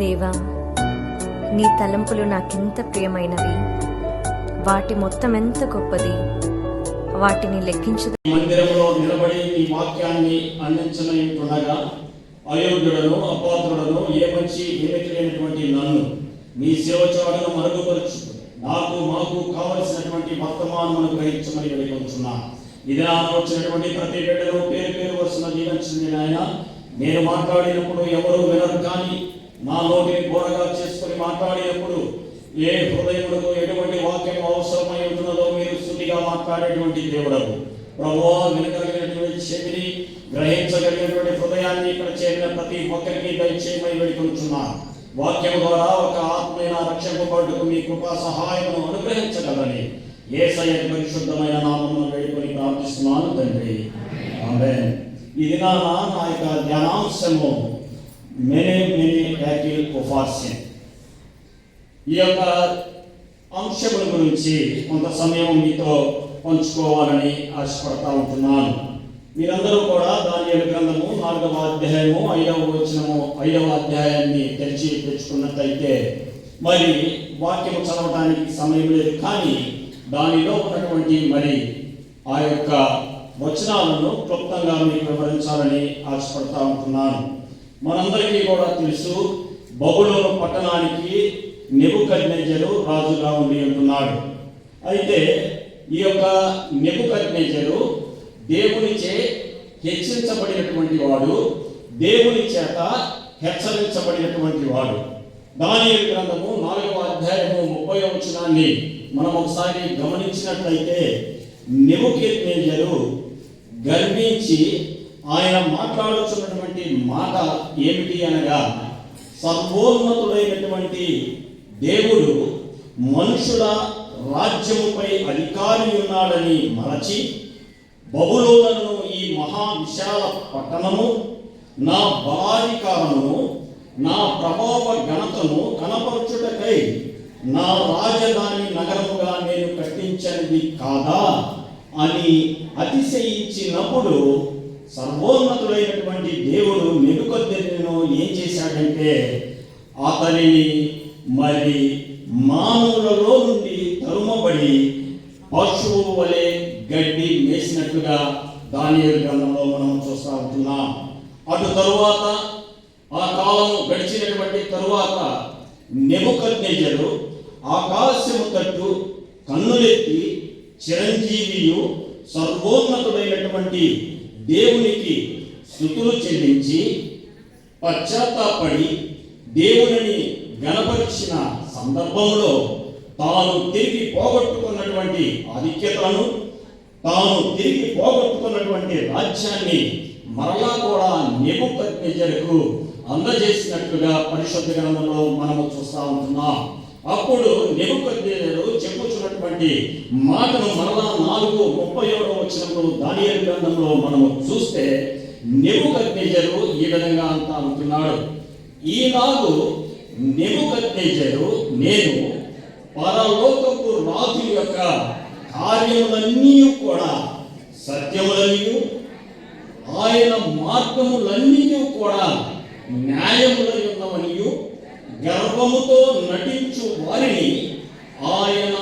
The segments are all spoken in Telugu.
దేవా, నీ తలంపులు నాకెంత ప్రియమైనవి, వాటి మొత్తం ఎంత గొప్పది, వాటిని లెక్కించదు. మందిరంలో నిలబడి నీ వాక్యాన్ని అందించనయుండగా అయోగ్యుడను అపాత్రుడను ఏ మంచి ఏమిటి లేనటువంటి నన్ను నీ సేవచాడును మరుగుపరచు, మాకు కావలసినటువంటి వర్తమానమును గ్రహించమని వేడుకొంచున్నా. ఇది నాన్న వచ్చినటువంటి ప్రతి బిడ్డను పేరు పేరు వస్తున్న జీవించింది నాయన. నేను మాట్లాడినప్పుడు ఎవరు వినరు, కానీ నా నోటిని బోరగా చేసుకుని మాట్లాడినప్పుడు ఏ హృదయములకు ఎటువంటి వాక్యం అవసరమై ఉంటున్నదో మీరు శుద్ధిగా మాట్లాడేటువంటి దేవుడవు ప్రభువా. వినగలిగినటువంటి చెవిని, గ్రహించగలిగినటువంటి హృదయాన్ని ఇక్కడ చేరిన ప్రతి ఒక్కరికి దయచేయమని వేడుకొంచున్నాను. వాక్యం ద్వారా ఒక ఆత్మైన రక్షింపబడుటకు మీ కృపా సహాయమును అనుగ్రహించగలని యేసయ్య పరిశుద్ధమైన నామమును వేడుకొని ప్రార్థిస్తున్నాను తండ్రి, ఆమేన్. ఇది నా యొక్క ధ్యానాంశము మెనీ యాకిల్ ఉపాస్యం. ఈ యొక్క అంశముల గురించి కొంత సమయం మీతో పంచుకోవాలని ఆశపడతా ఉంటున్నాను. మీరందరూ కూడా దానియేలు గ్రంథము 4వ అధ్యాయము 5వ అధ్యాయాన్ని తెచ్చుకున్నట్లయితే మరి వాక్యము చదవడానికి సమయం లేదు, కానీ దానిలో ఉన్నటువంటి మరి ఆ యొక్క వచనాలను క్లుప్తంగా మీకు వివరించాలని ఆశపడతా ఉంటున్నాను. మనందరికీ కూడా తెలుసు, బబులోను పట్టణానికి నెబుకద్నెజరు రాజుగా ఉండి ఉంటున్నాడు. అయితే ఈ యొక్క నెబుకద్నెజరు దేవునిచే హెచ్చించబడినటువంటి వాడు, దేవుని చేత హెచ్చరించబడినటువంటి వాడు. దానియేలు గ్రంథము 4వ అధ్యాయము 30వ వచనాన్ని మనం ఒకసారి గమనించినట్లయితే నెబుకద్నెజరు గర్వించి ఆయన మాట్లాడుతున్నటువంటి మాట ఏమిటి అనగా, సర్వోన్నతుడైనటువంటి దేవుడు మనుషుల రాజ్యముపై అధికారి ఉన్నాడని మరచి బబులోనును, ఈ మహా విశాల పట్టణము నా బలాధికారమును నా ప్రభావ ఘనతను కనపరచుటకై నా రాజధాని నగరముగా నేను కట్టించినది కాదా అని అతిశయించినప్పుడు సర్వోన్నతుడైనటువంటి దేవుడు నెబుకద్నెజరును ఏం చేశాడంటే అతనిని మరి మానవులలో నుండి తరుమబడి పశువు వలె గడ్డి మేసినట్లుగా దానియేలు గ్రంథంలో మనం చూస్తూ ఉంటున్నాం. అటు తరువాత ఆ కాలం గడిచినటువంటి తరువాత నెబుకద్నెజరు ఆకాశము తట్టు కన్నులెత్తి చిరంజీవియు సర్వోన్నతుడైనటువంటి దేవునికి స్తుతులు చెల్లించి పశ్చాత్తాపడి దేవునిని గణపరిచిన సందర్భంలో తాను తిరిగి పోగొట్టుకున్నటువంటి ఆధిక్యతను, తాను తిరిగి పోగొట్టుకున్నటువంటి రాజ్యాన్ని మరలా కూడా నెబుకద్నెజరుకు అందజేసినట్లుగా పరిశుద్ధ గ్రంథంలో మనము చూస్తూ ఉంటున్నాం. అప్పుడు నెబుకద్నెజరు చెప్పుచున్నటువంటి మాటను మరలా 4:37 వచనంలో దానియేలు గ్రంథంలో మనము చూస్తే నెబుకద్నెజరు ఈ విధంగా అంటా ఉంటున్నాడు, ఈనాడు నెబుకద్నెజరు నేను పరలోకపు రాజు యొక్క కార్యములన్నీ కూడా సత్యములనియు ఆయన మార్గములన్నీ కూడా న్యాయములై ఉన్నవనియు గర్వముతో నటించు వారిని ఆయన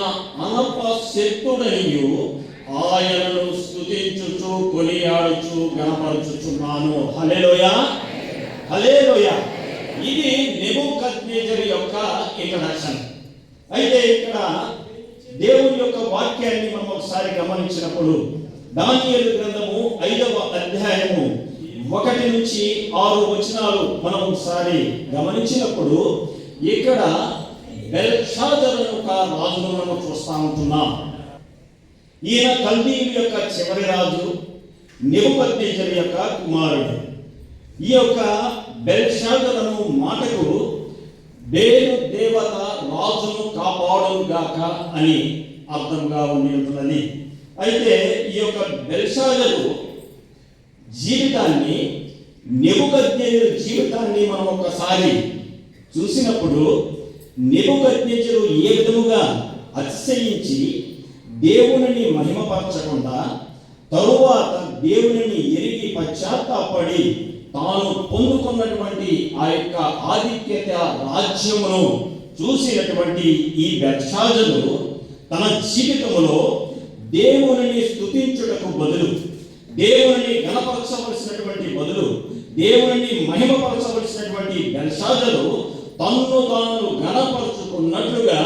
అనపశక్తుడనియు ఆయనను స్తుతించుచు కొనియాడుచు గణపరచుచున్నాను. హల్లెలూయా, హల్లెలూయా. ఇది నెబుకద్నెజరు యొక్క ఇంట్రడక్షన్. అయితే ఇక్కడ దేవుని యొక్క వాక్యాన్ని మనం ఒకసారి గమనించినప్పుడు దానియేలు గ్రంథము 5వ అధ్యాయము 1 నుంచి 6 వచనాలు మనం ఒకసారి గమనించినప్పుడు ఇక్కడ బెల్షాజరు యొక్క రాజును మనం చూస్తూ ఉంటున్నాం. ఈయన కల్దీయుల యొక్క చివరి రాజు, నెబుకద్నెజరు యొక్క కుమారుడు. ఈ యొక్క బెల్షాజరు మాటకు బేలు దేవత రాజును కాపాడుగాక అని అర్థంగా ఉంటున్నది. అయితే ఈ యొక్క బెల్షాజరు జీవితాన్ని, నెబుకద్నెజరు జీవితాన్ని మనం ఒకసారి చూసినప్పుడు నెబుకద్నెజరు ఏ విధముగా అతిశయించి దేవునిని మహిమపరచకుండా తరువాత దేవునిని ఎరిగి పశ్చాత్తాపడి తాను పొందుకున్నటువంటి ఆ యొక్క ఆధిక్యత రాజ్యమును చూసినటువంటి ఈ బెత్షాజరు తన జీవితంలో దేవునిని స్తుతించుటకు బదులు, దేవునిని గణపరచవలసినటువంటి బదులు, దేవునిని మహిమపరచవలసినటువంటి బెత్షాజరు తన్ను తాను గణపరుచుకున్నట్లుగా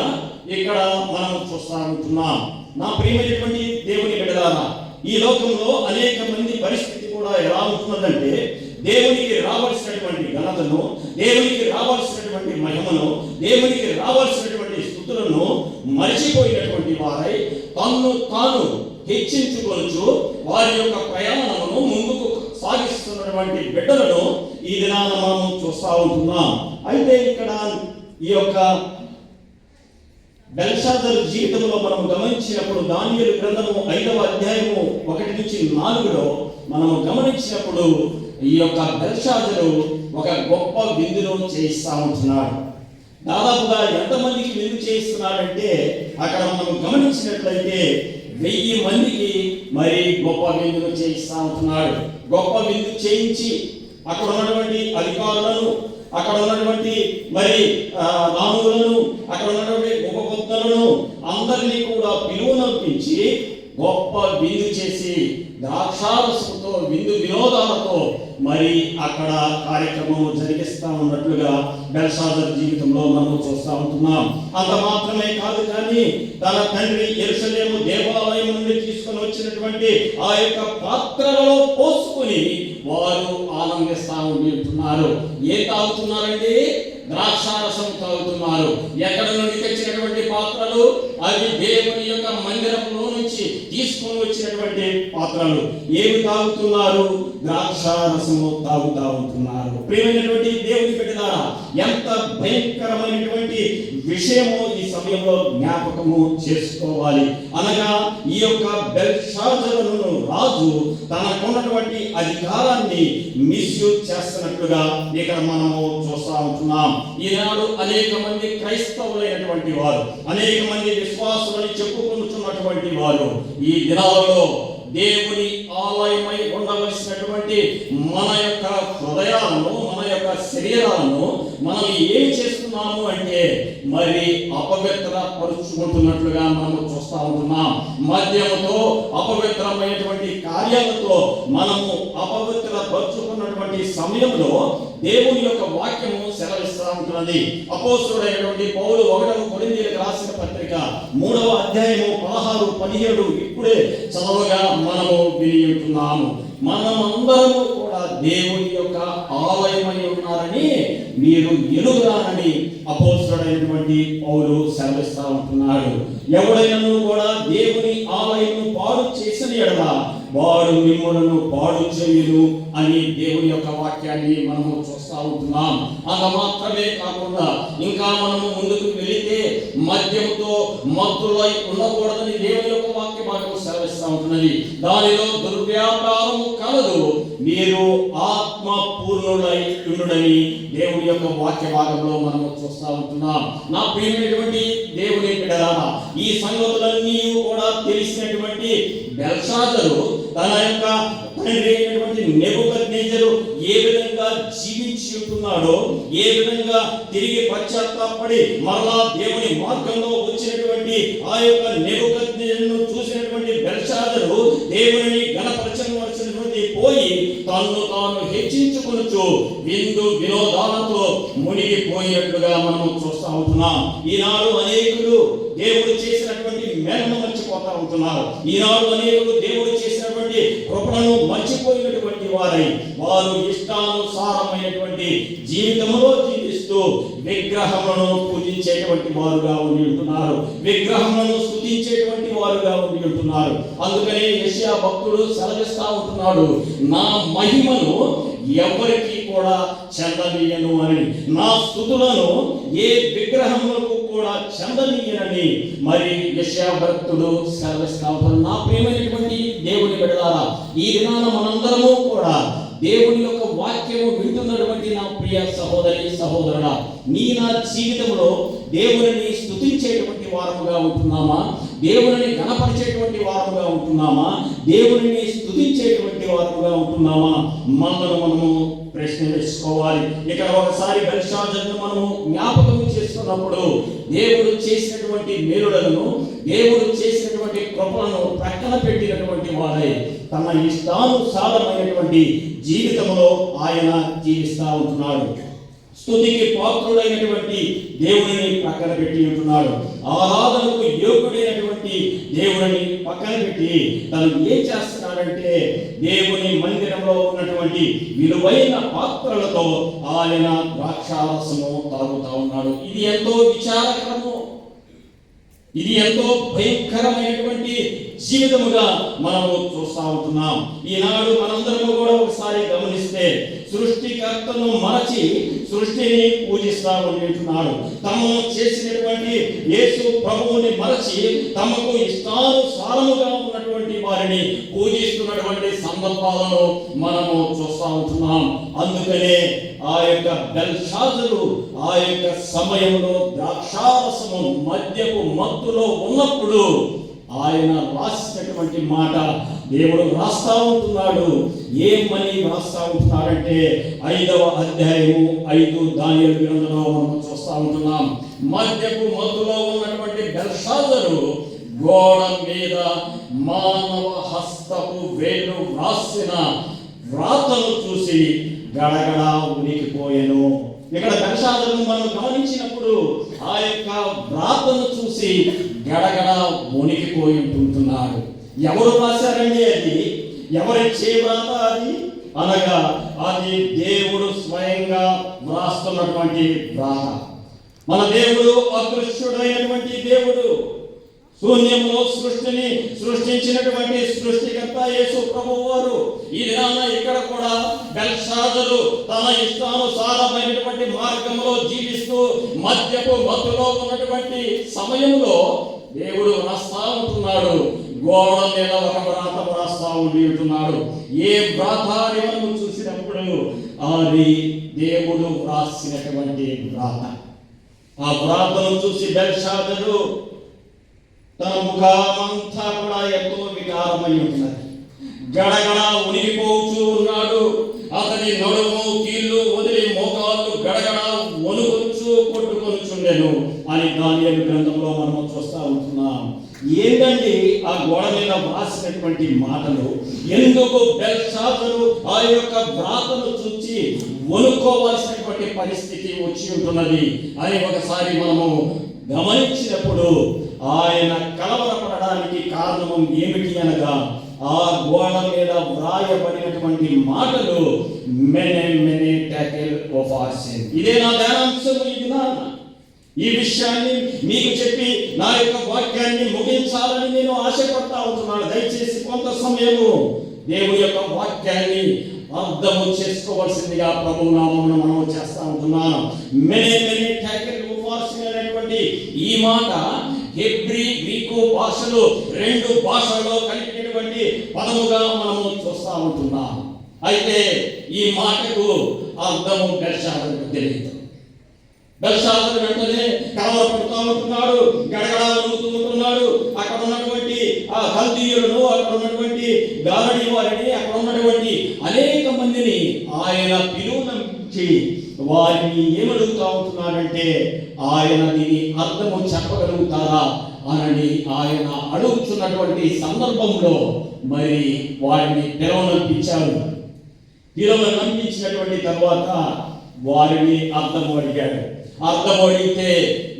ఇక్కడ మనం చూస్తా ఉంటున్నాం. నా ప్రియమైనటువంటి దేవుని బిడ్డలారా, ఈ లోకంలో అనేక మంది పరిస్థితి కూడా ఎలా ఉంటున్నదంటే, దేవునికి రావాల్సినటువంటి ఘనతను, దేవునికి రావాల్సినటువంటి మహిమను, దేవునికి రావాల్సినటువంటి స్తుతులను మరిచిపోయినటువంటి వారై తన్ను తాను హెచ్చించుకొనుచు వారి యొక్క ప్రయాణమును ముందుకు సాగిస్తున్నటువంటి బిడ్డలను ఈ దినాన మనం చూస్తూ ఉంటున్నాం. అయితే ఇక్కడ ఈ యొక్క బెల్షాజరు జీవితంలో మనం గమనించినప్పుడు, దానియేలు గ్రంథము 5వ అధ్యాయము 1 నుంచి 4లో మనం గమనించినప్పుడు ఈ యొక్క బెల్షాజరు ఒక గొప్ప విందును చేయిస్తా ఉంటున్నాడు. దాదాపుగా ఎంతమందికి విందు చేయిస్తున్నాడంటే, అక్కడ మనం గమనించినట్లయితే 1000 మందికి మరి గొప్ప విందును చేయిస్తా ఉంటున్నాడు. గొప్ప విందు చేయించి అక్కడ ఉన్నటువంటి అధికారులను, అక్కడ ఉన్నటువంటి మరి రాములను, అక్కడ ఉన్నటువంటి ఉపపత్నులను అందరినీ కూడా పిలువనంపించి గొప్ప విందు చేసి ద్రాక్షారసంతో విందు వినోదాలతో మరి అక్కడ కార్యక్రమం జరిగిస్తా ఉన్నట్లుగా బెల్షాజరు జీవితంలో మనం చూస్తూ ఉంటున్నాం. అంత మాత్రమే కాదు, కానీ తన తండ్రి యెరూషలేము దేవాలయం నుండి తీసుకొని వచ్చినటువంటి ఆ యొక్క పాత్రలలో పోసుకొని వారు ఆనందిస్తా ఉంటున్నారు. ఏం తాగుతున్నారండి? ద్రాక్షారసం తాగుతున్నారు. ఎక్కడ నుండి తెచ్చినటువంటి పాత్రలు? అవి దేవుని యొక్క మందిరంలో నుంచి తీసుకొని వచ్చినటువంటి పాత్రలు. ఏమి తాగుతున్నారు? ద్రాక్షారసము తాగుతా ఉంటున్నారు. ప్రియమైనటువంటి దేవుని బిడ్డలారా, ఎంత భయంకరమైనటువంటి విషయమో ఈ సమయంలో జ్ఞాపకము చేసుకోవాలి. అనగా ఈ యొక్క బెల్షాజరును రాజు తనకున్నటువంటి అధికారాన్ని మిస్యూజ్ చేస్తున్నట్లుగా ఇక్కడ మనము చూస్తా ఉంటున్నాం. ఈనాడు అనేక మంది క్రైస్తవులైనటువంటి వారు, అనేక మంది విశ్వాసులని చెప్పుకుంటున్నటువంటి వారు ఈ దినాలలో దేవుని ఆలయమై ఉండవలసినటువంటి మన యొక్క హృదయాలను, మన యొక్క శరీరాలను మనం ఏమి చేస్తున్నాము అంటే మరి అపవిత్రపరుచుకుంటున్నట్లుగా మనము చూస్తూ ఉంటున్నాం. మద్యముతో, అపవిత్రమైనటువంటి కార్యాలతో మనము అపవిత్రపరుచుకున్నటువంటి సమయంలో దేవుని యొక్క వాక్యము సెలవిస్తూ ఉంటున్నది. అపోస్తలుడైనటువంటి పౌలు 1వ కొరింథీయులకు రాసిన పత్రిక 3వ అధ్యాయము 16, 17 ఇప్పుడే చదవగా మనము విని ఉంటున్నాము. మనమందరము కూడా దేవుని యొక్క ఆలయమై ఉన్నారని మీరు ఎరుగరానని అపోస్తలుడైనటువంటి పౌలు సెలవిస్తూ ఉంటున్నాడు. ఎవడైనా కూడా దేవుని ఆలయము పాడు చేసిన ఎడల వాడు మిమ్మల్ని పాడు చేయును అని దేవుని యొక్క వాక్యాన్ని మనము చూస్తూ ఉంటున్నాం. అంత మాత్రమే కాకుండా ఇంకా మనము ముందుకు వెళితే మద్యంతో మత్తులై ఉండకూడదని దేవుని యొక్క వాక్య భాగము సెలవిస్తూ ఉంటున్నది. దానిలో దుర్వ్యాపారము కలదు, మీరు ఆత్మ పూర్ణులై ఉండుడని దేవుని యొక్క వాక్య భాగంలో మనము చూస్తూ ఉంటున్నాం. నా ప్రియమైనటువంటి దేవుని బిడ్డలారా, ఈ సంగతులన్నీ కూడా తెలిసినటువంటి బెల్షాజరు తన యొక్క తండ్రి అయినటువంటి నెబుకద్నెజరు ఏ విధంగా జీవించి ఉంటున్నాడో, ఏ విధంగా తిరిగి పశ్చాత్తాపడి మరలా దేవుని మార్గంలో వచ్చినటువంటి ఆ యొక్క నెబుకద్నెజరును చూసినటువంటి బెల్షాజరు దేవుని గణపరచవలసినటువంటి పోయి తన్ను తాను హెచ్చించుకొనుచు విందు వినోదాలతో మునిగిపోయినట్లుగా మనం చూస్తూ ఉంటున్నాం. ఈనాడు అనేకులు దేవుడు చేసినటువంటి మేలును మర్చిపోతా ఉంటున్నారు. ఈనాడు అనేకులు దేవుడు చేసినటువంటి కృపను మర్చిపోయినటువంటి వారై వారు ఇష్టానుసారమైనటువంటి జీవితంలో జీవిస్తూ విగ్రహములను పూజించేటువంటి వారుగా ఉండి ఉంటున్నారు, విగ్రహములను స్తుతించేటువంటి వారుగా ఉండి ఉంటున్నారు. అందుకనే యెషయా భక్తుడు సెలవిస్తా ఉంటున్నాడు, నా మహిమను ఎవరికి కూడా చెందనీయను అని, నా స్తుతులను ఏ విగ్రహములకు కూడా చెందనీయనని మరి యెషయా భక్తుడు సెలవిస్తా ఉంటాడు. నా ప్రియమైనటువంటి దేవుని బిడ్డలారా, ఈ దినాన మనందరము కూడా దేవుని యొక్క వాక్యము వింటున్నటువంటి నా ప్రియ సహోదరి సహోదరుడా, నీ నా జీవితంలో దేవుని స్తుతించేటువంటి వారముగా ఉంటున్నామా? దేవుని గణపరిచేటువంటి వారుగా ఉంటున్నామా, దేవుని స్తుతించేటువంటి వారుగా ఉంటున్నామా, మనము ప్రశ్న వేసుకోవాలి. ఇక్కడ ఒకసారి బెల్షాజరును మనము జ్ఞాపకం చేసుకున్నప్పుడు దేవుడు చేసినటువంటి మేలులను, దేవుడు చేసినటువంటి కృపలను ప్రక్కన పెట్టినటువంటి వాడే తన ఇష్టానుసారమైనటువంటి జీవితంలో ఆయన జీవిస్తూ ఉంటున్నాడు. స్తుతికి పాత్రుడైనటువంటి దేవుడిని పక్కన పెట్టి ఉంటున్నాడు. ఆరాధనకు యోగ్యుడైనటువంటి దేవుడిని పక్కన పెట్టి తను ఏం చేస్తున్నాడంటే దేవుని మందిరంలో ఉన్నటువంటి విలువైన పాత్రలతో ఆయన ద్రాక్షారసము తాగుతా ఉన్నాడు. ఇది ఎంతో విచారకరము, ఇది ఎంతో భయంకరమైనటువంటి జీవితముగా మనము చూస్తూ ఉంటున్నాం. ఈనాడు మనందరము కూడా ఒకసారి గమనిస్తే సృష్టికర్తను మరచి సృష్టిని పూజిస్తా ఉంటున్నాడు. తాము చేసినటువంటి యేసు ప్రభువుని మరచి తమకు ఇష్టానుసారముగా ఉన్నటువంటి వారిని పూజిస్తున్నటువంటి సందర్భాలను మనము చూస్తూ ఉంటున్నాం. అందుకనే ఆ యొక్క బెల్షాజరు ఆ యొక్క సమయంలో ద్రాక్షారసము మద్యపు మత్తులో ఉన్నప్పుడు ఆయన రాసినటువంటి మాట దేవుడు రాస్తా ఉంటున్నాడు. ఏమని రాస్తా ఉంటున్నాడంటే 5వ అధ్యాయము 5 దానియేలు గ్రంథంలో మనం చూస్తా ఉంటున్నాం. మద్యపు మత్తులో ఉన్నటువంటి బెల్షాజరు గోడ మీద మానవ హస్తపు వేలు రాసిన వ్రాతను చూసి గడగడ ఉనికిపోయెను. ఇక్కడ బెల్షాజరును మనం గమనించినప్పుడు ఆ యొక్క వ్రాతను చూసి గడగడ ఉనికిపోయి ఉంటున్నాడు. ఎవరు రాశారండి అది? ఎవరిచ్చే వ్రాత అది? అనగా అది దేవుడు స్వయంగా వ్రాస్తున్నటువంటి వ్రాత. మన దేవుడు అదృశ్యుడైనటువంటి దేవుడు. శూన్యంలో సృష్టిని సృష్టించినటువంటి సృష్టికర్త యేసు ప్రభువు వారు ఈ దినాన ఇక్కడ కూడా బెల్షాజరు తన ఇష్టానుసారమైనటువంటి మార్గంలో జీవిస్తూ మద్యపు మత్తులో ఉన్నటువంటి సమయంలో దేవుడు రాస్తా ఉంటున్నాడు. గోడ మీద ఒక వ్రాత రాస్తా ఉంటున్నాడు. ఏ వ్రాత అని మనం చూసినప్పుడు అది దేవుడు రాసినటువంటి వ్రాత. ఆ వ్రాతను చూసి బెల్షాజరు తన ముఖమంతా కూడా ఎంతో వికారమై ఉంటున్నది. గడగడ ఉనికిపోతూ ఉన్నాడు. అతని నడుము కీళ్ళు వదిలి మోకాళ్ళు గడగడ వణుకొచ్చు కొట్టుకొనుచుండెను అని దానియేలు గ్రంథంలో మనం చూస్తూ ఉంటున్నాం. ఏంటండి ఆ గోడ మీద వ్రాసినటువంటి మాటలు? ఎందుకు బెల్షాజరు ఆ యొక్క వ్రాతను చూచి వణుకోవాల్సినటువంటి పరిస్థితి వచ్చి ఉంటున్నది అని ఒకసారి మనము గమనించినప్పుడు ఆయన కలవరపడడానికి కారణం ఏమిటి అనగా ఆ గోడ మీద వ్రాయబడినటువంటి మాటలు మెనే మెనే టాకెల్ ఆఫ్ అవర్ సిన్. ఇదే నా ధ్యానాంశం. ఈ విషయాన్ని మీకు చెప్పి నా యొక్క వాక్యాన్ని ముగించాలని నేను ఆశపడతా ఉంటున్నాను. దయచేసి కొంత సమయము దేవుని యొక్క వాక్యాన్ని అర్థము చేసుకోవాల్సిందిగా ప్రభు నామమున మనం చేస్తా ఉంటున్నాను. మెనే మెనే టాకెల్ ఆఫ్ అవర్ సిన్ అనేటువంటి ఈ మాట హెబ్రీ గ్రీకు భాషలు 2 భాషల్లో కలిపినటువంటి పదముగా మనము చూస్తా ఉంటున్నాం. అయితే ఈ మాటకు అర్థము బెల్షాజరుకు తెలియదు. బెల్షాజరు వెంటనే కలవరపడుతూ ఉంటున్నాడు, గడగడ వణుకుతూ ఉంటున్నాడు. అక్కడ ఉన్నటువంటి ఆ కల్దీయులను, అక్కడ ఉన్నటువంటి గారడీ వారిని, అక్కడ ఉన్నటువంటి అనేక మందిని ఆయన పిలువనంచి వారిని ఏమడుగుతా ఉంటున్నాడంటే ఆయన దీని అర్థము చెప్పగలుగుతారా అని ఆయన అడుగుతున్నటువంటి సందర్భంలో మరి వారిని పిలవనంపించారు. పిలవనంపించినటువంటి తర్వాత వారిని అర్థము అడిగాడు. అర్థం అడిగితే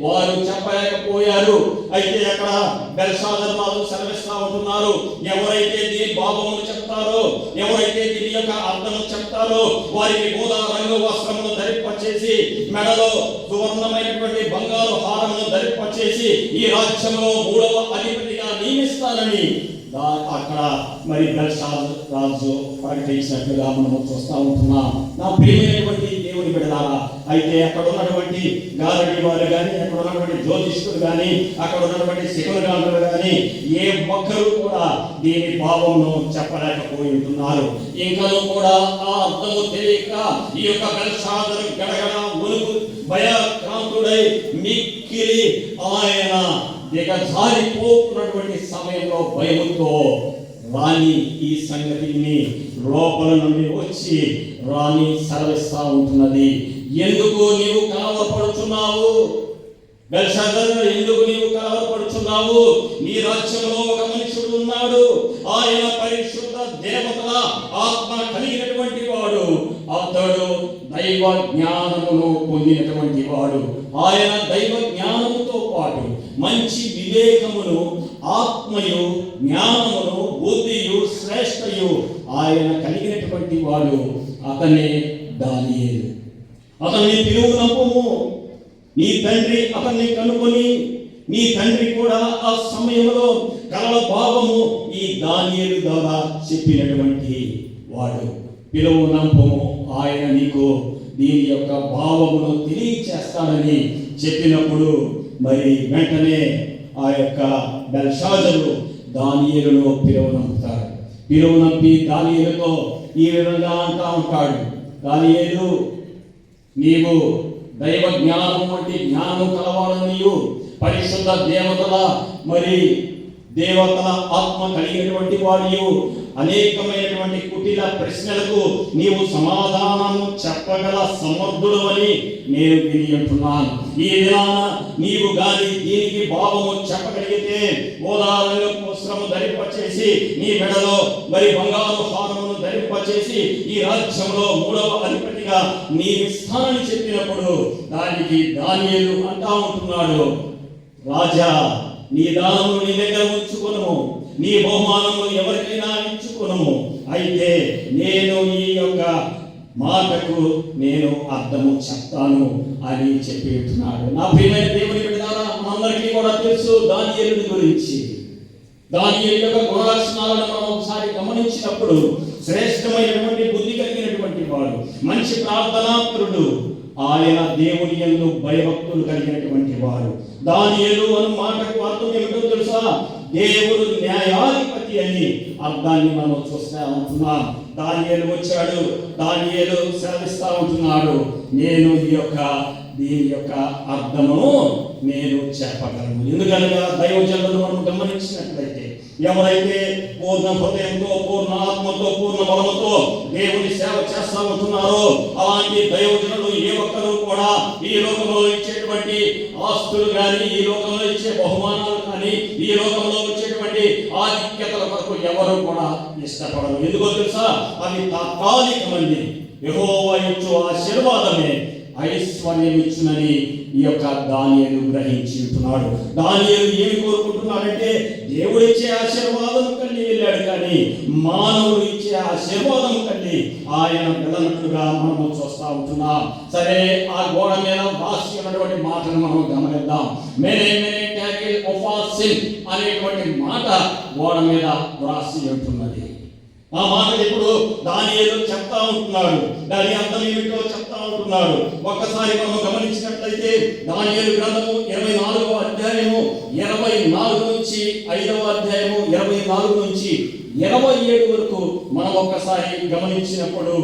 వారు చెప్పలేకపోయారు. అయితే అక్కడ బెల్షాజరు రాజు సెలవిస్తా ఉంటున్నారు, ఎవరైతే దీని భావమును చెప్తారో, ఎవరైతే దీని యొక్క అర్థము చెప్తారో వారికి ఊదా రంగు వస్త్రమును ధరింపచేసి మెడలో సువర్ణమైనటువంటి బంగారు హారమును ధరింపచేసి ఈ రాజ్యంలో 3వ అధిపతిగా నియమిస్తానని అక్కడ మరి బెల్షాజరు రాజు ప్రకటించినట్లుగా మనము చూస్తూ ఉంటున్నాం. నా ప్రియమైనటువంటి దేవుని బిడ్డలారా, అయితే అక్కడ ఉన్నటువంటి గారడీ వారు కానీ, అక్కడ ఉన్నటువంటి జ్యోతిష్కులు కానీ, అక్కడ ఉన్నటువంటి శకునగాండ్రులు కానీ ఏ ఒక్కరూ కూడా దీని భావమును చెప్పలేకపోయి ఉంటున్నారు. ఇంకనూ కూడా ఆ అర్థము తెలియక ఈ యొక్క బెల్షాజరు గడగడ వణుకు భయక్రాంతుడై మిక్కిలి ఆయన ఇక జారిపోతున్నటువంటి సమయంలో భయముతో రాణి ఈ సంగతిని లోపల నుండి వచ్చి రాణి సెలవిస్తా ఉంటున్నది. ఎందుకు నీవు కలవరపడుతున్నావు? బెల్షాజరు, ఎందుకు నీవు కలవరపడుతున్నావు? నీ రాజ్యంలో ఒక మనుషుడు ఉన్నాడు. ఆయన పరిశుద్ధ దేవతల ఆత్మ కలిగినటువంటి వాడు. అతడు దైవ జ్ఞానమును పొందినటువంటి వాడు. ఆయన దైవ జ్ఞానముతో పాటు మంచి వివేకమును, ఆత్మయు, జ్ఞానమును, బుద్ధియు, శ్రేష్టయు ఆయన కలిగినటువంటి వాడు. అతనే దానియేలు. అతన్ని పిలువునప్పుము. నీ తండ్రి అతన్ని కనుగొని, నీ తండ్రి కూడా ఆ సమయంలో కలల భావము ఈ దానియేలు ద్వారా చెప్పినటువంటి వాడు. పిలువునంపము, ఆయన నీకు దీని యొక్క భావమును తెలియచేస్తానని చెప్పినప్పుడు మరి వెంటనే ఆ యొక్క బెల్షాజరు దానియేలును పిలువనంపుతాడు. పిలువనంపి దానియేలుతో ఈ విధంగా అంటా ఉంటాడు, దానియేలు, నీవు దైవ జ్ఞానం వంటి జ్ఞానం కలవాడనియు, పరిశుద్ధ దేవతల మరి దేవతల ఆత్మ కలిగినటువంటి వాడియు, అనేకమైనటువంటి కుటిల ప్రశ్నలకు నీవు సమాధానము చెప్పగల సమర్థుడు అని నేను విని అంటున్నాను. ఈ దినాన నీవు గాని దీనికి భావము చెప్పగలిగితే గోదావరిలోకి వస్త్రము ధరింపచేసి, నీ మెడలో మరి బంగారు హారమును ధరింపచేసి ఈ రాజ్యంలో 3వ అధిపతిగా నీ విస్తారని చెప్పినప్పుడు దానికి దానియేలు అంటా ఉంటున్నాడు, రాజా, నీ దానము నీ దగ్గర ఉంచుకొను, నీ బహుమానము ఎవరికైనా ఇచ్చుకొను. అయితే నేను ఈ యొక్క మాటకు నేను అర్థము చెప్తాను అని చెప్పి ఉంటున్నాడు. నా ప్రియమైన దేవుని బిడ్డలారా, మనందరికీ కూడా తెలుసు దానియేలుని గురించి. దానియేలు యొక్క గుణలక్షణాలను మనం ఒకసారి గమనించినప్పుడు శ్రేష్టమైనటువంటి బుద్ధి కలిగినటువంటి వాడు, మంచి ప్రార్థనాపరుడు, ఆయన దేవుని యందు భయభక్తులు కలిగినటువంటి వాడు. దానియేలు అను మాటకు అర్థం ఏమిటో తెలుసా? దేవుడు న్యాయాధిపతి అని అర్థాన్ని మనం చూస్తా ఉంటున్నాం. దానియేలు వచ్చాడు, దానియేలు సెలవిస్తా ఉంటున్నాడు, నేను దీని యొక్క అర్థము నేను చెప్పగలను. ఎందుకనగా దైవజనులను మనం గమనించినట్లయితే ఎవరైతే పూర్ణ హృదయంతో, పూర్ణ ఆత్మతో, పూర్ణ బలముతో దేవుని సేవ చేస్తా ఉంటున్నారో అలాంటి దైవజనులు ఏ ఒక్కరు కూడా ఈ లోకంలో ఇచ్చేటువంటి ఆస్తులు కానీ, ఈ లోకంలో ఇచ్చే బహుమానాలు కానీ, ఈ లోకంలో వచ్చేటువంటి ఆధిక్యతల కొరకు ఎవరు కూడా ఇష్టపడరు. ఎందుకో తెలుసా? అవి తాత్కాలికమంది. యెహోవా ఇచ్చు ఆశీర్వాదమే ఐశ్వర్యం ఇచ్చునని ఈ యొక్క దానియేలు గ్రహించి ఉంటున్నాడు. దానియేలు ఏమి కోరుకుంటున్నాడంటే దేవుడిచ్చే ఆశీర్వాదం కలిగి వెళ్ళాడు, కానీ మానవుడు ఇచ్చే ఆశీర్వాదం కలిగి ఆయన వెళ్ళనట్లుగా మనము చూస్తా ఉంటున్నాం. సరే, ఆ గోడ మీద రాసి ఉన్నటువంటి మాటను మనం గమనిద్దాం. మెనే మెనే ట్యాగిల్ ఒఫాసిల్ అనేటువంటి మాట గోడ మీద రాసి ఉంటున్నది. ఆ మాట ఇప్పుడు దానియేలు చెప్తా ఉంటున్నాడు. దాని అర్థం ఏమిటో చెప్తా ఉంటున్నాడు. ఒక్కసారి మనం గమనించినట్లయితే దానియేలు గ్రంథము 24వ అధ్యాయము 24 నుంచి 5వ అధ్యాయము 24 నుంచి 27 వరకు మనం ఒక్కసారి గమనించినప్పుడు,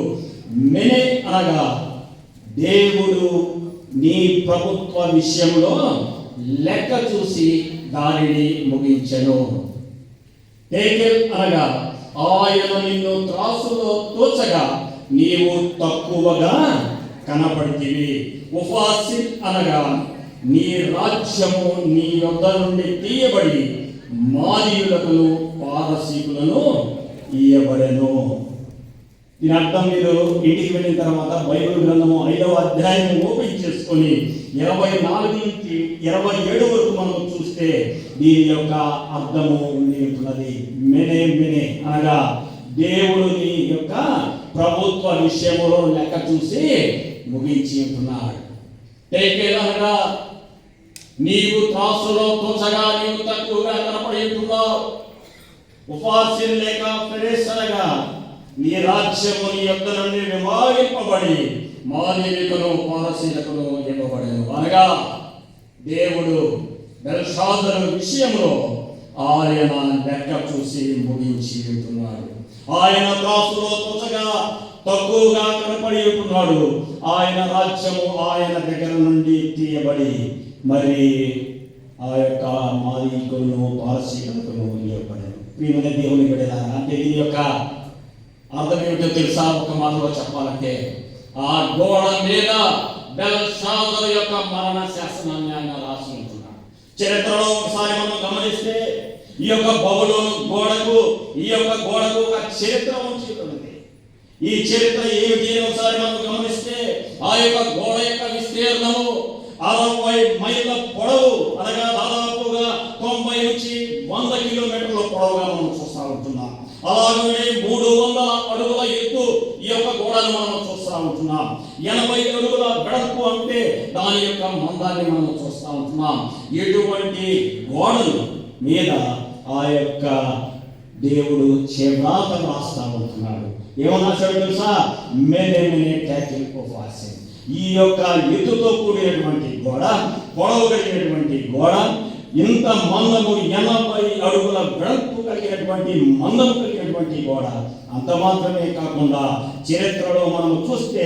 మెనే అనగా దేవుడు నీ ప్రభుత్వ విషయంలో లెక్క చూసి దానిని ముగించెను. టేకెల్ అనగా ఆయన నిన్ను త్రాసులో తోచగా నీవు తక్కువగా కనపడితివి. ఉఫాసిల్ అనగా నీ రాజ్యము నీ యొద్ద నుండి తీయబడి మాదీయులకు, పారసీకులను ఇయ్యబడెను. దీని అర్థం మీరు ఇంటికి వెళ్ళిన తర్వాత బైబిల్ గ్రంథము 5వ అధ్యాయం ఓపెన్ చేసుకొని 24 నుంచి 27 వరకు మనం చూస్తే దీని యొక్క అర్థము ఉంటున్నది. మెనే మెనే అనగా దేవుడు నీ యొక్క ప్రభుత్వ విషయంలో లెక్క చూసి ముగించి ఉంటున్నాడు. టేకేల్ అనగా నీవు త్రాసులో తోచగా నీవు తక్కువగా కనపడి ఉంటున్నావు. ఉఫాసిల్ లేక ఫెరెస్ అనగా నీ రాజ్యము నీ యొద్ద నుండి విభాగింపబడి మాదీయులకును, పారసీకులను ఇవ్వబడెను. అనగా దేవుడు బెల్షాజరు విషయంలో ఆయన లెక్క చూసి ముగించి ఉంటున్నాడు. ఆయన త్రాసులో తోచగా తక్కువగా కనపడి ఉంటున్నాడు. ఆయన రాజ్యము ఆయన దగ్గర నుండి తీయబడి మరి ఆ యొక్క మాలికులను పారసీకులను ఇవ్వబడను. ప్రియమైన దేవుని బిడ్డలారా, అంటే దీని యొక్క అర్థం ఏమిటో తెలుసా? ఒక మాటలో చెప్పాలంటే ఆ గోడ మీద బెల్షాజరు యొక్క మరణ శాసనాన్ని ఆయన రాసి ఉంటున్నాడు. చరిత్రలో ఒకసారి మనం గమనిస్తే ఈ యొక్క బబులోను గోడకు ఒక చరిత్ర ఉంచుతుంది. ఈ చరిత్ర ఏమిటి అని ఒకసారి మనం గమనిస్తే ఆ యొక్క గోడ యొక్క విస్తీర్ణము 60 మైళ్ళ పొడవు, అనగా దాదాపుగా 90 నుంచి 100 కిలోమీటర్ల పొడవుగా మనం చూస్తూ ఉంటున్నాం. అలాగే 300 అడుగుల ఎత్తు ఈ యొక్క గోడను మనం చూస్తూ ఉంటున్నాం. 80 అడుగుల వెడల్పు అంటే దాని యొక్క మందాన్ని మనం చూస్తూ ఉంటున్నాం. ఎటువంటి గోడలు మీద ఆ యొక్క దేవుడు చేవ్రాతను రాస్తా ఉంటున్నాడు. ఏమన్నా తెలుసా? మెనే ట్యాకిల్ ఉపవాసం. ఈ యొక్క ఎత్తుతో కూడినటువంటి గోడ, పొడవు కలిగినటువంటి గోడ, ఇంత మందము 80 అడుగుల వెడల్పు కలిగినటువంటి మందము కలిగినటువంటి గోడ. అంత మాత్రమే కాకుండా చరిత్రలో మనం చూస్తే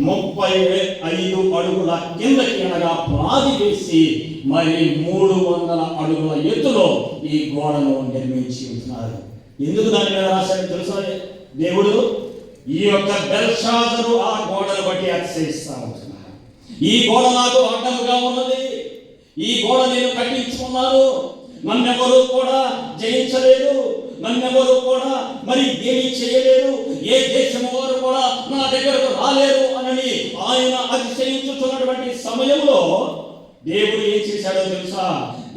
35 అడుగుల కిందకి అనగా పునాది వేసి మరి 300 అడుగుల ఎత్తులో ఈ గోడను నిర్మించి ఉంటున్నారు. ఎందుకు దాని మీద రాశాడో తెలుసా? దేవుడు ఈ యొక్క బెల్షాజరు ఆ గోడను బట్టి అతిశయిస్తా ఉంటున్నాడు. ఈ గోడ నాకు అడ్డముగా ఉన్నది, ఈ గోడ నేను కట్టించుకున్నాను, నన్నెవరు కూడా జయించలేదు, నన్నెవరు కూడా మరి ఏమీ చేయలేరు, ఏ దేశము వారు కూడా నా దగ్గరకు రాలేరు అని ఆయన అతిశయించుతున్నటువంటి సమయంలో దేవుడు ఏం చేశాడో తెలుసా?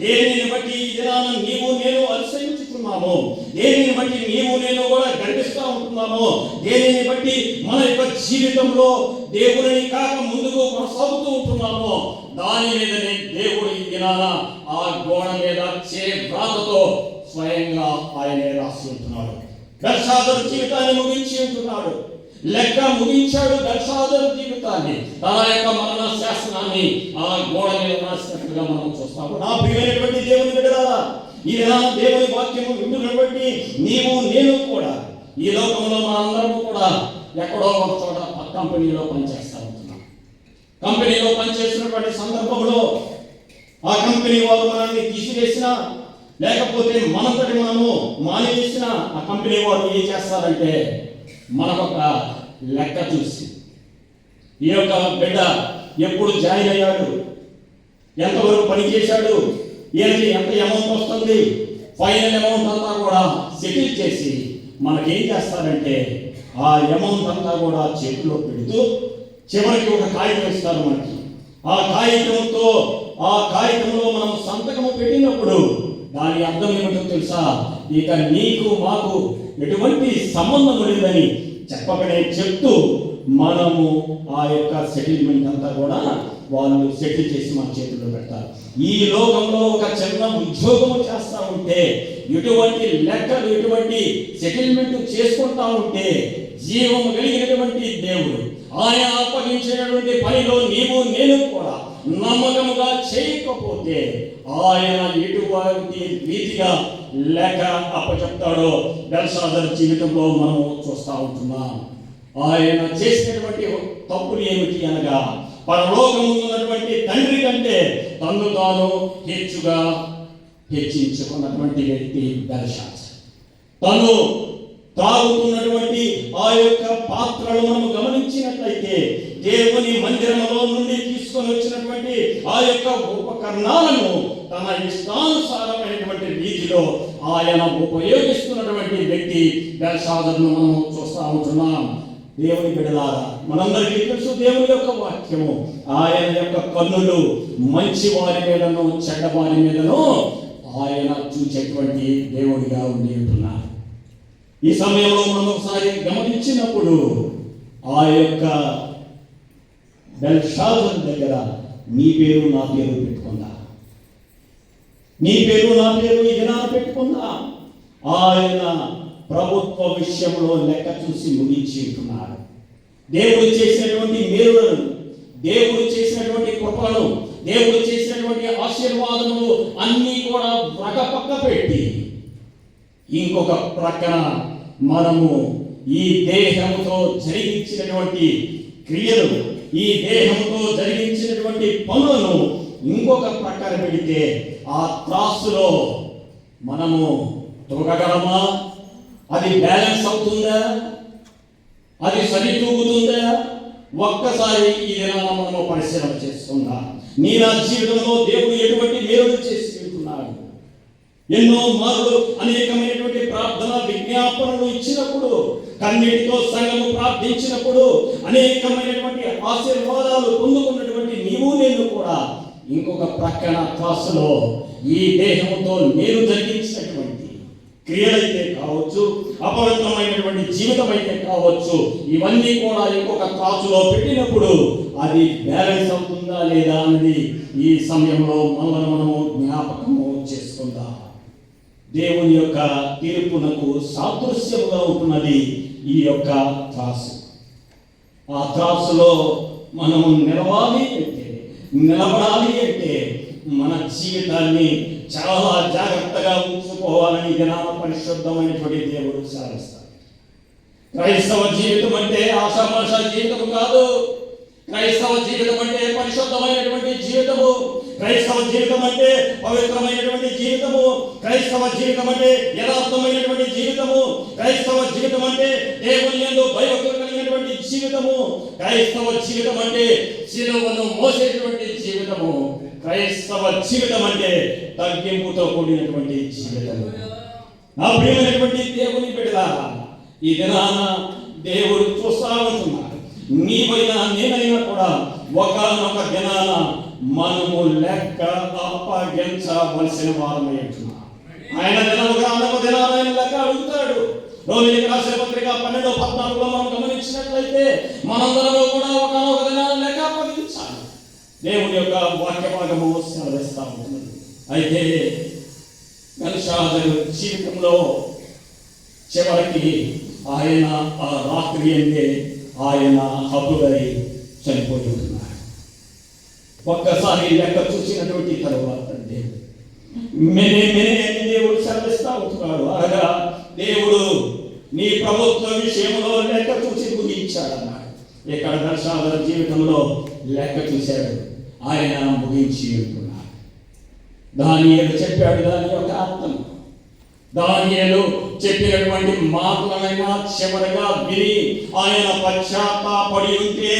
దేనిని బట్టి ఈ దినాన నీవు నేను అతిశయించుతున్నాము, దేనిని బట్టి నీవు నేను కూడా గర్విస్తూ ఉంటున్నాము, దేనిని బట్టి మన యొక్క జీవితంలో దేవుడిని కాక ముందుకు కొనసాగుతూ ఉంటున్నాము, దాని మీదనే దేవుడు ఈ దినాన ఆ గోడ మీద చేవ్రాతతో స్వయంగా ఆయనే రాసి ఉంటున్నాడు. బెల్షాజరు జీవితాన్ని ముగించి ఉంటున్నాడు. లెక్క ముగించాడు బెల్షాజరు జీవితాన్ని. తన యొక్క మరణ శాసనాన్ని ఆ గోడ మీద రాసినట్లుగా మనం చూస్తాము. నా ప్రియమైనటువంటి దేవుని బిడ్డలారా, ఈ దినాన దేవుని వాక్యము వింటున్నటువంటి నీవు నేను కూడా ఈ లోకంలో మనందరము కూడా ఎక్కడో ఒక చోట కంపెనీలో పనిచేస్తూ ఉంటున్నాం. కంపెనీలో పనిచేస్తున్నటువంటి సందర్భంలో ఆ కంపెనీ వారు మనల్ని తీసివేసినా, లేకపోతే మనంతటి మనము మానేసిన ఆ కంపెనీ వారు ఏం చేస్తారంటే మనకొక లెక్క చూసి ఈ యొక్క బిడ్డ ఎప్పుడు జాయిన్ అయ్యాడు, ఎంతవరకు పని చేశాడు, ఈయనకి ఎంత అమౌంట్ వస్తుంది, ఫైనల్ అమౌంట్ అంతా కూడా సెటిల్ చేసి మనకేం చేస్తారంటే ఆ అమౌంట్ అంతా కూడా చేతిలో పెడుతూ చివరికి ఒక కాగితం ఇస్తారు మనకి. ఆ కాగితంలో మనం సంతకము పెట్టినప్పుడు దాని అర్థం ఏమిటో తెలుసా? ఇక నీకు మాకు ఎటువంటి సంబంధం లేదని చెప్పకనే చెప్తూ మనము ఆ యొక్క సెటిల్మెంట్ అంతా కూడా వాళ్ళు సెటిల్ చేసి మన చేతుల్లో పెడతారు. ఈ లోకంలో ఒక చిన్న ఉద్యోగం చేస్తూ ఉంటే, ఎటువంటి లెక్కలు, ఎటువంటి సెటిల్మెంట్ చేసుకుంటా ఉంటే, జీవం కలిగినటువంటి దేవుడు ఆయన అప్పగించినటువంటి పనిలో నీవు నేను కూడా నమ్మకముగా చేయకపోతే ఆయన ఎటువంటి రీతిగా లెక్క అప్పచెప్తాడో బెల్షాజరు జీవితంలో మనం చూస్తూ ఉంటున్నాం. ఆయన చేసినటువంటి తప్పులు ఏమిటి అనగా, పరలోకము ఉన్నటువంటి తండ్రి కంటే తన్ను తాను హెచ్చుగా హెచ్చించుకున్నటువంటి వ్యక్తి బెల్షాజరు. తను తాగుతున్నటువంటి ఆ యొక్క పాత్రలు మనం గమనించినట్లయితే దేవుని మందిరములో నుండి తీసుకొని వచ్చినటువంటి ఆ యొక్క ఉపకరణాలను తన ఇష్టానుసారమైనటువంటి రీతిలో ఆయన ఉపయోగిస్తున్నటువంటి వ్యక్తి బెల్షాజరును మనం చూస్తూ ఉంటున్నాం. దేవుని బిడ్డలారా, మనందరికీ తెలుసు దేవుని యొక్క వాక్యము ఆయన యొక్క కన్నులు మంచి వారి మీదను చెడ్డ వారి మీదను ఆయన చూచేటువంటి దేవుడిగా ఉండి ఉంటున్నారు. ఈ సమయంలో మనం ఒకసారి గమనించినప్పుడు ఆ యొక్క బెల్షాజరు దగ్గర నీ పేరు నా పేరు పెట్టుకుందా, నీ పేరు నా పేరు ఈ దినాన పెట్టుకుందా. ఆయన ప్రభుత్వ విషయంలో లెక్క చూసి ముగించి ఉంటున్నాడు. దేవుడు చేసినటువంటి మేలులను, దేవుడు చేసినటువంటి కృపలను, దేవుడు చేసినటువంటి ఆశీర్వాదములు అన్నీ కూడా పక్క పెట్టి ఇంకొక ప్రక్కన మనము ఈ దేహంతో జరిగించినటువంటి క్రియలు, ఈ దేహంతో జరిగించినటువంటి పనులను ఇంకొక ప్రక్కన పెడితే ఆ త్రాసులో మనము తూగగలమా? అది బ్యాలెన్స్ అవుతుందా? అది సరితూగుతుందా? ఒక్కసారి ఈ దినాన మనము పరిశీలన చేసుకుందాం. నీ నా జీవితంలో దేవుడు ఎటువంటి మేలు చేసి వెళ్తున్నాడు. ఎన్నో మార్లు అనేకమైనటువంటి ప్రార్థన విజ్ఞాపనలు ఇచ్చినప్పుడు, కన్నీటితో సంఘము ప్రార్థించినప్పుడు అనేకమైనటువంటి ఆశీర్వాదాలు పొందుకున్నటువంటి నీవు నేను కూడా ఇంకొక ప్రక్కన త్రాసులో ఈ దేహంతో నేను జరిగించినటువంటి క్రియలైతే కావచ్చు, అపవిత్రమైనటువంటి జీవితం అయితే కావచ్చు, ఇవన్నీ కూడా ఇంకొక త్రాసులో పెట్టినప్పుడు అది బ్యాలెన్స్ అవుతుందా లేదా అనేది ఈ సమయంలో మనము జ్ఞాపకము చేసుకుందాం. దేవుని యొక్క తీర్పునకు సాదృశ్యముగా ఉంటున్నది ఈ యొక్క త్రాసు. ఆ త్రాసులో మనము నిలబడాలి అంటే మన జీవితాన్ని చాలా జాగ్రత్తగా ఉంచుకోవాలని దినాన పరిశుద్ధమైనటువంటి దేవుడు సెలవిస్తాడు. క్రైస్తవ జీవితం అంటే ఆషామాష జీవితం కాదు. క్రైస్తవ జీవితం అంటే పరిశుద్ధమైనటువంటి జీవితము. క్రైస్తవ జీవితం అంటే పవిత్రమైనటువంటి జీవితము. క్రైస్తవ జీవితం అంటే యథార్థమైనటువంటి జీవితము. క్రైస్తవ జీవితం అంటే దేవుని యందు భయభక్తులు కలిగినటువంటి జీవితము. క్రైస్తవ జీవితం అంటే శిలువను మోసేటువంటి జీవితము. క్రైస్తవ జీవితం అంటే తగ్గింపుతో కూడినటువంటి జీవితము. నా ప్రియమైనటువంటి దేవుని బిడ్డలారా, ఈ దినాన దేవుడు చూస్తా ఉంటున్నాడు. నీవైనా నేనైనా కూడా ఒకనొక దినాన మనము లెక్క అప్పగించవలసిన వారమై ఉంటున్నాం. ఆయన దినాన ఆయన లెక్క అడుగుతాడు. రోమిలికి రాసిన పత్రిక 12:14 మనం గమనించినట్లయితే మనందరము కూడా ఒకనొక దినాన లెక్క అప్పగించాలి. దేవుని యొక్క వాక్య భాగము సెలవిస్తా ఉంటుంది. అయితే బెల్షాజరు జీవితంలో చివరికి ఆయన ఆ రాత్రి అంటే ఆయన హతుడై చనిపోయి ఉంటున్నాడు. ఒక్కసారి లెక్క చూసినటువంటి తరువాత దేవుడు సెలవిస్తా ఉంటున్నాడు. అనగా దేవుడు నీ ప్రభుత్వ విషయంలో లెక్క చూసి ముగించాడన్నాడు. ఇక్కడ బెల్షాజరు జీవితంలో లెక్క చూశాడు, ఆయన ముగించి ఉంటున్నాడు. దానియేలు చెప్పాడు దాని యొక్క అర్థం. దానియేలు చెప్పినటువంటి మాటలనైనా చివరిగా విని ఆయన పశ్చాత్తాపడి ఉంటే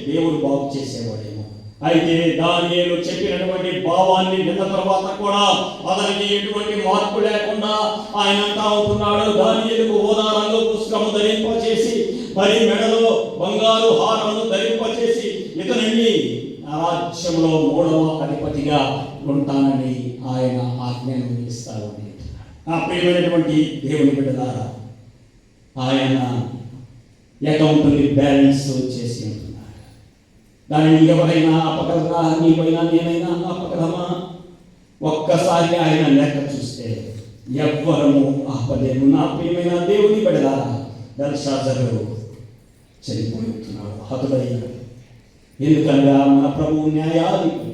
దేవుడు బాగు చేసేవాడేమో. అయితే దానియేలు చెప్పినటువంటి భావాన్ని విన్న తర్వాత కూడా అతనికి ఎటువంటి మార్పు లేకుండా ఆయన అంటా ఉంటున్నాడు. దానియేలుకు ఊదా రంగు పుస్తకము ధరింపచేసి మరి మెడలో బంగారు హారమును ధరింపచేసి ఇతనిని రాజ్యంలో 3వ అధిపతిగా ఉంటానని ఆయన ఆజ్ఞను ఇస్తారు. ఆ ప్రియమైనటువంటి దేవుని బిడ్డలారా, ఆయన అకౌంట్ని బ్యాలెన్స్ చేసి ఉంటున్నాడు. దానిని ఎవరైనా ఆపగలరా? నీవైనా నేనైనా ఆపగలమా? ఒక్కసారి ఆయన లెక్క చూస్తే ఎవ్వరము ఆపలేము. నా ప్రియమైన దేవుని బిడ్డలారా, బెల్షాజరు చనిపోయి ఉంటున్నాడు, హతుడయ్యాడు. ఎందుకనగా మన ప్రభువు న్యాయాధిపతి.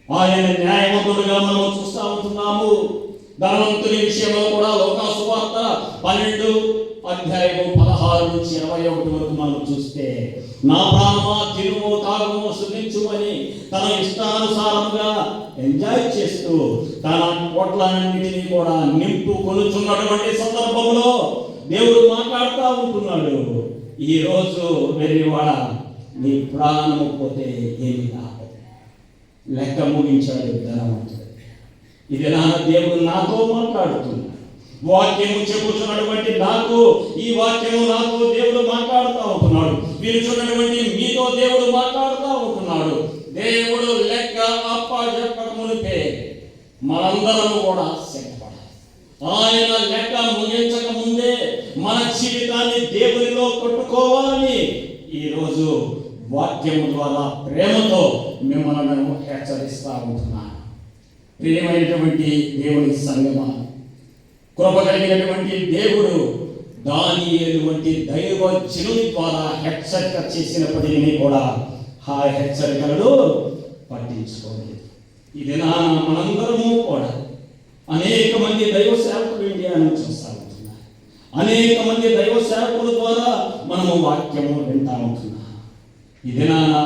ఆయన న్యాయవంతుడుగా మనం చూస్తూ ఉంటున్నాము. ధనవంతుని విషయంలో కూడా లోకా సువార్త 12:16-21 వరకు మనం చూస్తే, నా ప్రాణమా తినుము తాగుము సుఖించుమని తన ఇష్టానుసారంగా ఎంజాయ్ చేస్తూ తన పొట్లన్నిటినీ కూడా నింపు కొనుచున్నటువంటి సందర్భంలో దేవుడు మాట్లాడుతూ ఉంటున్నాడు. ఈరోజు వెర్రివాడ, నీ ప్రాణము పోతే ఏమి లాభం? లెక్క ముగించాడు ధనవంతుడు. ఇది నా దేవుడు నాతో మాట్లాడుతున్నాడు. వాక్యము చెప్పుతున్నటువంటి నాకు, ఈ వాక్యము నాతో దేవుడు మాట్లాడుతూ ఉంటున్నాడు. మీరు చూడటువంటి మీతో దేవుడు మాట్లాడుతూ ఉంటున్నాడు. దేవుడు లెక్క అప్పచెప్పకమునిపే మనందరం కూడా సిద్ధపడాలి. ఆయన లెక్క ముగించక ముందే మన జీవితాన్ని దేవునిలో కట్టుకోవాలని ఈరోజు వాక్యము ద్వారా ప్రేమతో మిమ్మల్ని హెచ్చరిస్తూ ఉంటున్నాను. ప్రియమైనటువంటి దేవుని సంగమా, కృప కలిగినటువంటి దేవుడు దానియేలు వంటి దైవజనుని ద్వారా హెచ్చరిక చేసినప్పటికీ కూడా ఆ హెచ్చరికలను పట్టించుకోలేదు. ఇది మనందరము కూడా అనేక మంది దైవ సేవకులు ఇండియాను చూస్తూ ఉంటున్నారు. అనేక మంది దైవ సేవకుల ద్వారా మనము వాక్యము వింటూ ఉంటున్నాం. ఇది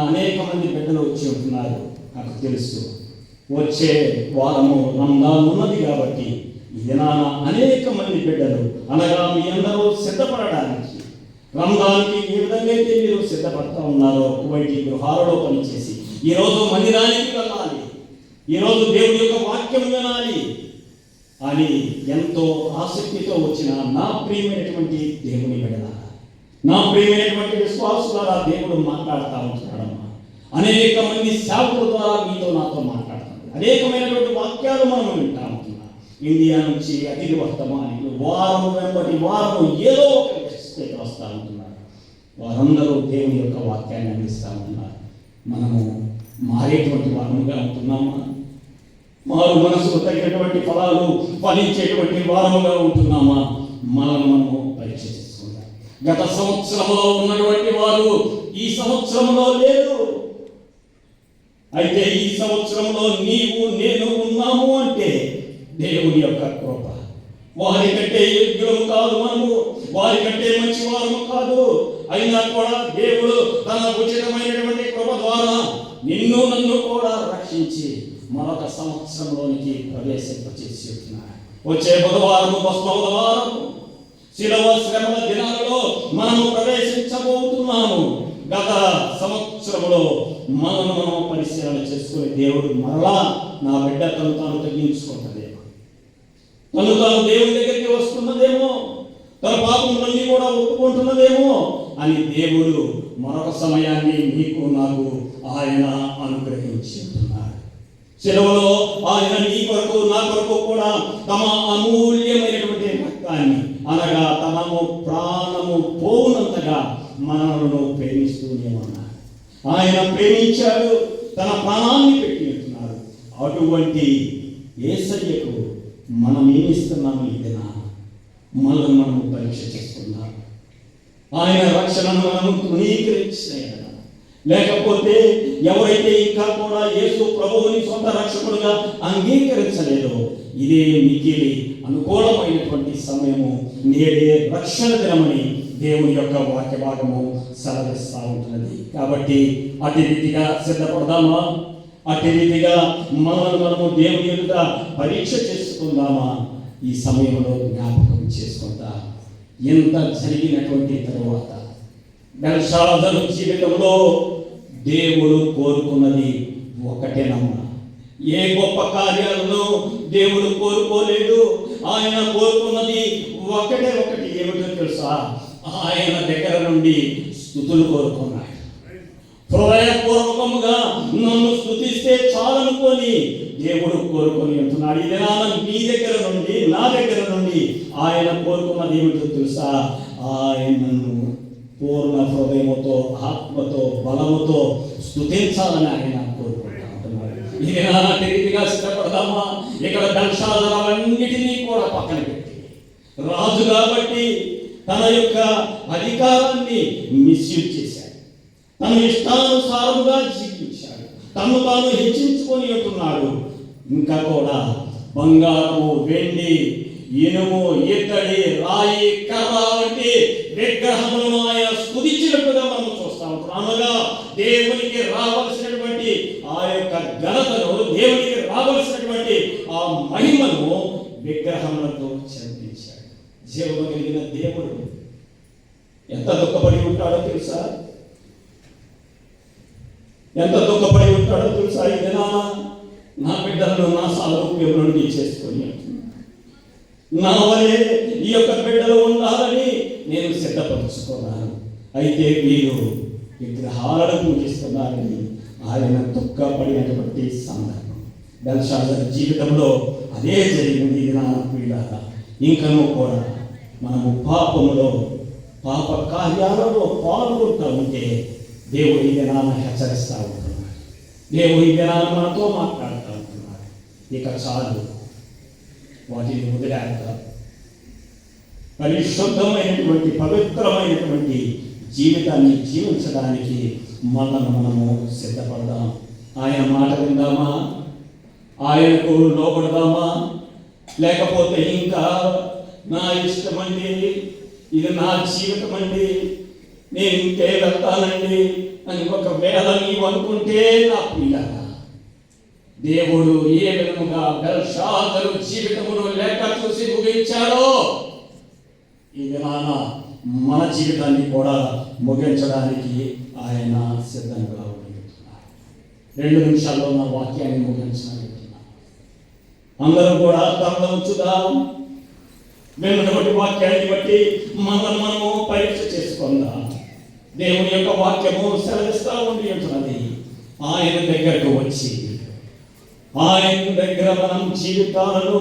అనేక మంది బిడ్డలు వచ్చి ఉంటున్నారు, నాకు తెలుసు. వచ్చే వారము రంజాన్ ఉన్నది కాబట్టి ఈ దినాన అనేక మంది బిడ్డలు అనగా మీ అందరూ సిద్ధపడడానికి రంజాన్కి ఏ విధంగా అయితే మీరు సిద్ధపడతా ఉన్నారో కువైట్ గృహాలలో పనిచేసి ఈరోజు మందిరానికి వెళ్ళాలి, ఈరోజు దేవుడి యొక్క వాక్యం వినాలి అని ఎంతో ఆసక్తితో వచ్చిన నా ప్రియమైనటువంటి దేవుని బిడ్డలారా, నా ప్రియమైనటువంటి విశ్వాసులారా, దేవుడు మాట్లాడుతూ ఉంటున్నాడమ్మా. అనేక మంది సేవకుల ద్వారా మీతో నాతో మాట్లాడుతున్నాడు. అనేకమైనటువంటి వాక్యాలు మనం వింటా ఉంటున్నాం. ఇండియా నుంచి అతిథి వర్తమానికులు వారం వెంబడి వారం ఏదో ఒక విషయం వస్తూ ఉంటున్నారు. వారందరూ దేవుని యొక్క వాక్యాన్ని అందిస్తూ ఉంటున్నారు. మనము మారేటువంటి వారముగా ఉంటున్నామా? మారు మనసుకు తగినటువంటి ఫలాలు ఫలించేటువంటి వారముగా ఉంటున్నామా? మనము పరీక్ష చేసుకుందాం. గత సంవత్సరంలో ఉన్నటువంటి వారు ఈ సంవత్సరంలో లేరు. అయితే ఈ సంవత్సరంలో నీవు నేను ఉన్నాము అంటే దేవుని యొక్క కృప. వారి కంటే యోగ్యులము కాదు మనము, వారి కంటే మంచి వారము కాదు. అయినా కూడా దేవుడు తన ఉచితమైనటువంటి కృప ద్వారా నిన్ను నన్ను కూడా రక్షించి మరొక సంవత్సరంలోనికి ప్రవేశింపచేసి ఉంటున్నాడు. వచ్చే బుధవారము బుధవారము శిలువ శ్రమల దినాలలో మనము ప్రవేశించబోతున్నాము. గత సంవత్సరంలో మనం పరిశీలన చేసుకుని దేవుడు మరలా నా బిడ్డ తను తాను తగ్గించుకుంటుందేమో, తను తాను దేవుని దగ్గరికి వస్తున్నదేమో, తన పాపములన్నీ కూడా ఒప్పుకుంటున్నదేమో అని దేవుడు మరొక సమయాన్ని నీకు నాకు ఆయన అనుగ్రహించి ఉంటున్నాడు. సెలవులో ఆయన నీ కొరకు నా కొరకు కూడా తమ అమూల్యమైనటువంటి రక్తాన్ని అనగా తనము ప్రాణము పోవునంతగా మనలను ప్రేమిస్తూనే ఉన్నాడు. ఆయన ప్రేమించాడు, తన ప్రాణాన్ని పెట్టి ఉంటున్నాడు. అటువంటి యేసయ్యకు మనం ఏమిస్తున్నాము? ఇదేనా మనము పరీక్ష చేసుకున్నాం. ఆయన రక్షణను మనం తృణీకరించిన లేకపోతే ఎవరైతే ఇంకా కూడా యేసు ప్రభువుని సొంత రక్షకుడుగా అంగీకరించలేదో ఇదే మిగిలి అనుకూలమైనటువంటి సమయము, నేడే రక్షణ దినమని దేవుని యొక్క వాక్య భాగము సెలవిస్తూ ఉంటున్నది. కాబట్టి అతి రీతిగా సిద్ధపడదామా? అతి రీతిగా మనము దేవుని ఎదుట పరీక్ష చేసుకుందామా? ఈ సమయంలో జ్ఞాపకం చేసుకుంటా ఎంత జరిగినటువంటి తరువాత బెల్షాజరు జీవితంలో దేవుడు కోరుకున్నది ఒకటేనమ్మా. ఏ గొప్ప కార్యాలను దేవుడు కోరుకోలేదు. ఆయన కోరుకున్నది ఒకటి. ఏమిటో తెలుసా? ఆయన దగ్గర నుండి స్తుతులు కోరుకున్నాడు. హృదయపూర్వకముగా నన్ను స్తుతిస్తే చాలనుకొని దేవుడు కోరుకొని ఉంటున్నాడు. ఇది మీ దగ్గర నుండి నా దగ్గర నుండి ఆయన కోరుకున్నది ఏమిటో తెలుసా? ఆయనను పూర్ణ హృదయముతో ఆత్మతో బలముతో స్తుతించాలని ఆయన కోరుకుంటా ఉంటున్నాడు. ఇది రీతిగా సిద్ధపడదామా? ఇక్కడ బెల్షాజరులన్నిటినీ కూడా పక్కన పెట్టి రాజు కాబట్టి తన యొక్క అధికారాన్ని మిస్యూజ్ చేశాడు. తన ఇష్టానుసారముగా జీవించాడు. తను తాను హెచ్చించుకొని ఉంటున్నాడు. ఇంకా కూడా బంగారము, వెండి, ఇనుము, ఇత్తడి, రాయి, కర్ర వంటి విగ్రహములను ఆయన స్తుతించినట్టుగా మనం చూస్తా ఉంటాం. అనగా దేవునికి రావాల్సినటువంటి ఆ యొక్క ఘనతను, దేవునికి రావాల్సినటువంటి ఆ మహిమను విగ్రహములతో చెందించాడు. జీవము కలిగిన దేవుడు ఎంత దుఃఖపడి ఉంటాడో తెలుసా? ఎంత దుఃఖపడి ఉంటాడో తెలుసా? ఈ దినాన నా బిడ్డలను నా సారూప్యం నుండి చేసుకొని నా వలే ఈ యొక్క బిడ్డలు ఉండాలని నేను సిద్ధపరుచుకున్నాను. అయితే వీరు విగ్రహాలను పూజిస్తున్నారని ఆయన దుఃఖపడినటువంటి సందర్భం బెల్షాజరు జీవితంలో అదే జరిగింది. ఇది నా ప్రియులారా, ఇంకనూ కూడా మనము పాపములో, పాప కార్యాలలో పాల్గొంటూ ఉంటే దేవుడి దినాన్ని హెచ్చరిస్తూ ఉంటున్నాడు. దేవుడి దినాన్ని మనతో మాట్లాడుతూ ఉంటున్నాడు. ఇక చాలు, వాటిని వదిలేక పరిశుద్ధమైనటువంటి పవిత్రమైనటువంటి జీవితాన్ని జీవించడానికి మనము సిద్ధపడదాం. ఆయన మాట విందామా? ఆయనకు లోపడదామా? లేకపోతే ఇంకా నా ఇష్టమండి, ఇది నా జీవితం అండి, నేను ఇంకే వెళ్తానండి అని ఒకవేళ నీవు అనుకుంటే నా పిల్లగా దేవుడు ఏ విధముగా బెల్షాజరు జీవితమును లెక్క చూసి ముగించాడో ఈ విధాన మన జీవితాన్ని కూడా ముగించడానికి ఆయన సిద్ధంగా ఉంటున్నారు. 2 నిమిషాల్లో నా వాక్యాన్ని ముగించాలి. అందరూ కూడా తమలో ఉంచుదాం. విన్నటువంటి వాక్యాన్ని బట్టి మనము పరీక్ష చేసుకుందాం. దేవుని యొక్క వాక్యము సెలవిస్తా ఉంటున్నది. ఆయన దగ్గరకు వచ్చి ఆయన దగ్గర మనం జీవితాలను